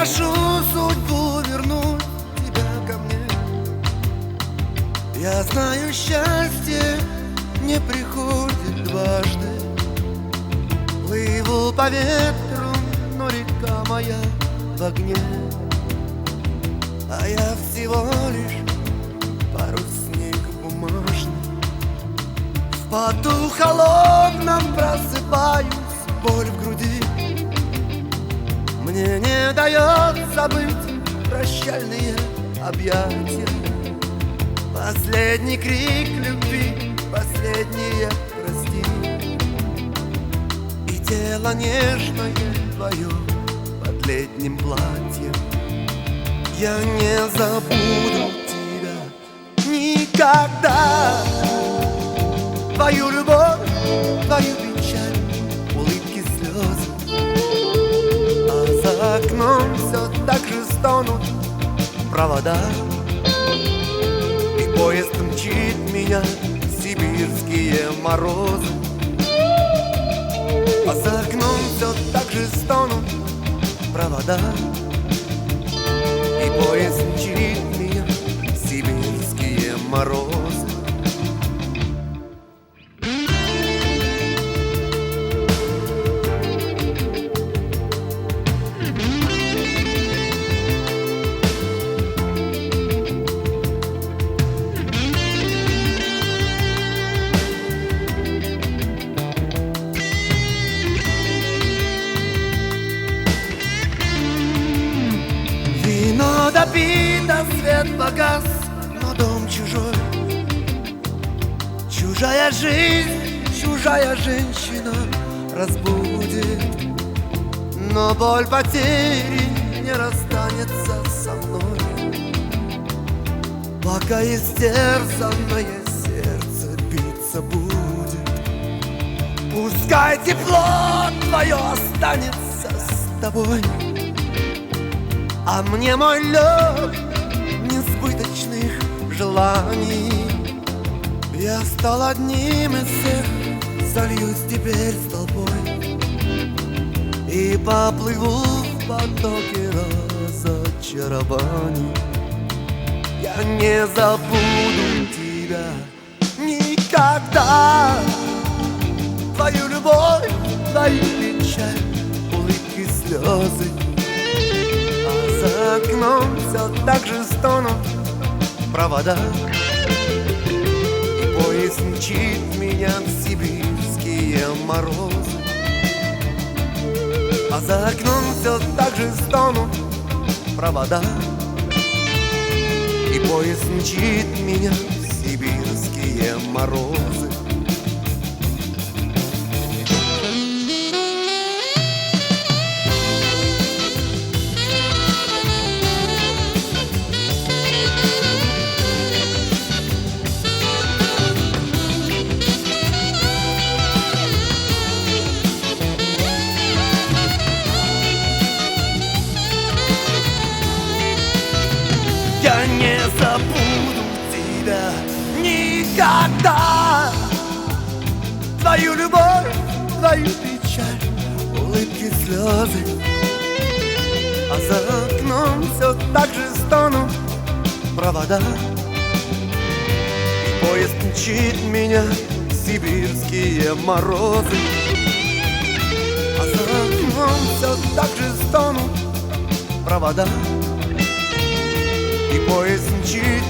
прошу судьбу вернуть тебя ко мне. Я знаю, счастье не приходит дважды. Плыву по ветру, но река моя в огне. А я всего лишь парусник бумажный. В поту холодном просыпаюсь, боль в груди. Мне не дает забыть прощальные объятия. Последний крик любви, последнее прости. И тело нежное твое под летним платьем. Я не забуду тебя никогда. Твою любовь, твою печаль, улыбки, слезы. А за окном все так же стонут провода. И поезд мчит меня в сибирские морозы. А за окном все так же стонут провода. И поезд мчит меня в сибирские морозы. Вино допито, свет погас, но дом чужой. Чужая жизнь, чужая женщина разбудит. Но боль потери не расстанется со мной, пока истерзанное сердце биться будет. Пускай тепло твое останется с тобой, а мне мой лед несбыточных желаний. Я стал одним из всех, сольюсь теперь с толпой и поплыву в потоке разочарований. Я не забуду тебя никогда. Твою любовь, твою печаль, улыбки, слезы. За окном все так же стонут провода. И поезд мчит меня в сибирские морозы. А за окном все так же стонут провода. И поезд мчит меня в сибирские морозы. Я не забуду тебя никогда. Твою любовь, твою печаль, улыбки, слезы. А за окном все так же стонут провода. И поезд мчит меня в сибирские морозы. А за окном все так же стонут провода. И поезд мчит